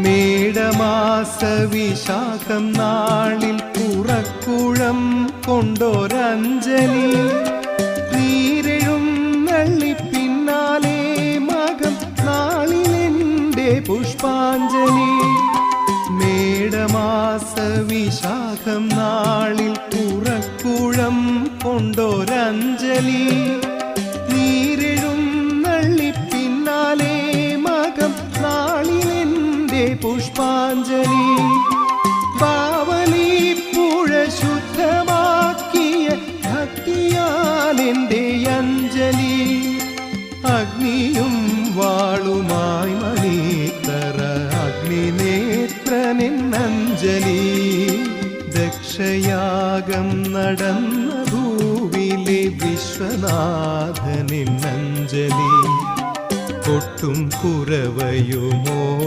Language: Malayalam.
മേടമാസ വിശാഖം നാളിൽ പുറക്കുഴം കൊണ്ടൊരഞ്ജലി നീരെഴുന്നള്ളി പിന്നാലെ മകം നാളിലെന്റെ പുഷ്പാഞ്ജലി മേടമാസ വിശാഖം നാളിൽ പുറക്കുഴം കൊണ്ടൊരഞ്ജലി നീരെഴുന്നള്ളി പിന്നാലെ മകം നാളിലെന്റെ പുഷ്പാഞ്ജലി ബാവലി പുഴ ശുദ്ധമാക്കിയ ഭക്തിയാലെന്റെ അഞ്ജലി അഗ്നിയും വാളുമായി മണിത്തറ അഗ്നിനേത്രനെന്നഞ്ജലി ദക്ഷയാഗം നടന്ന ഭൂവിലെ വിശ്വനാഥനെന്നഞ്ജലി കൊട്ടും കുരവയുമോ